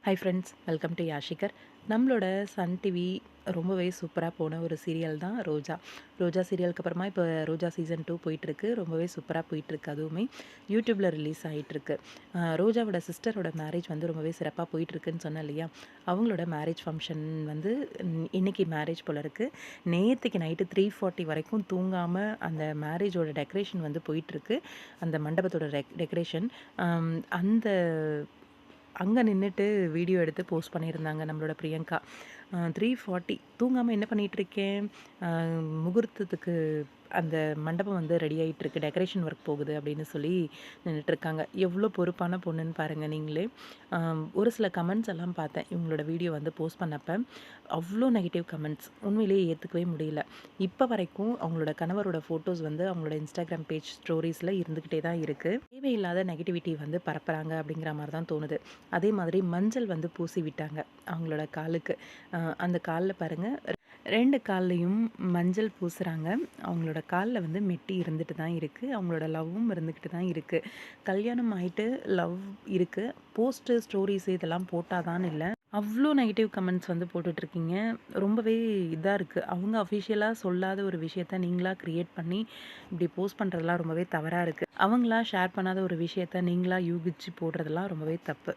Hi friends, welcome to Yashikar. நம்மளோட Sun TV ரொம்பவே சூப்பராக போன ஒரு சீரியல் தான் ரோஜா. ரோஜா சீரியலுக்கு அப்புறமா இப்போ ரோஜா சீசன் 2 போயிட்டுருக்கு. ரொம்பவே சூப்பராக போயிட்டுருக்கு. அதுவுமே யூடியூப்பில் ரிலீஸ் ஆகிட்டுருக்கு. ரோஜாவோட சிஸ்டரோட மேரேஜ் வந்து ரொம்பவே சிறப்பாக போயிட்டுருக்குன்னு சொன்னேன் இல்லையா? அவங்களோட மேரேஜ் ஃபங்க்ஷன் வந்து இன்னைக்கு மேரேஜ் போல இருக்குது. நேற்றுக்கு நைட்டு 3:40 வரைக்கும் தூங்காமல் அந்த மேரேஜோட டெக்கரேஷன் வந்து போயிட்டுருக்கு. அந்த மண்டபத்தோட டெக்கரேஷன் அந்த அங்கே நின்றுட்டு வீடியோ எடுத்து போஸ்ட் பண்ணியிருந்தாங்க நம்மளோட பிரியங்கா. 3:40 தூங்காமல் என்ன பண்ணிகிட்ருக்கேன், முகூர்த்தத்துக்கு அந்த மண்டபம் வந்து ரெடி ஆகிட்டுருக்கு, டெக்கரேஷன் ஒர்க் போகுது அப்படின்னு சொல்லி நின்றுட்டுருக்காங்க. எவ்வளோ பொறுப்பான பொண்ணுன்னு பாருங்கள் நீங்களே. ஒரு சில கமெண்ட்ஸ் எல்லாம் பார்த்தேன் இவங்களோட வீடியோ வந்து போஸ்ட் பண்ணப்போ. அவ்வளோ நெகட்டிவ் கமெண்ட்ஸ் உண்மையிலேயே ஏற்றுக்கவே முடியல. இப்போ வரைக்கும் அவங்களோட கணவரோட ஃபோட்டோஸ் வந்து அவங்களோட இன்ஸ்டாகிராம் பேஜ் ஸ்டோரிஸில் இருந்துக்கிட்டே தான் இருக்குது. தேவையில்லாத நெகட்டிவிட்டி வந்து பரப்புகிறாங்க அப்படிங்கிற மாதிரி தான் தோணுது. அதே மாதிரி மஞ்சள் வந்து பூசி விட்டாங்க அவங்களோட காலுக்கு. அந்த காலில் பாருங்கள், 2 கால்லையும் மஞ்சள் பூசுகிறாங்க. அவங்களோட காலில் வந்து மெட்டி இருந்துட்டு தான் இருக்குது. அவங்களோட லவ்வும் இருந்துக்கிட்டு தான் இருக்குது. கல்யாணம் ஆகிட்டு லவ் இருக்குது, போஸ்ட்டு ஸ்டோரிஸ் இதெல்லாம் போட்டாதான்னு இல்லை, அவ்வளோ நெகட்டிவ் கமெண்ட்ஸ் வந்து போட்டுட்ருக்கீங்க. ரொம்பவே இதாக இருக்குது. அவங்க அஃபிஷியலாக சொல்லாத ஒரு விஷயத்த நீங்களாக க்ரியேட் பண்ணி இப்படி போஸ்ட் பண்ணுறதுலாம் ரொம்பவே தவறாக இருக்குது. அவங்களா ஷேர் பண்ணாத ஒரு விஷயத்த நீங்களாக யூகிச்சு போடுறதெல்லாம் ரொம்பவே தப்பு.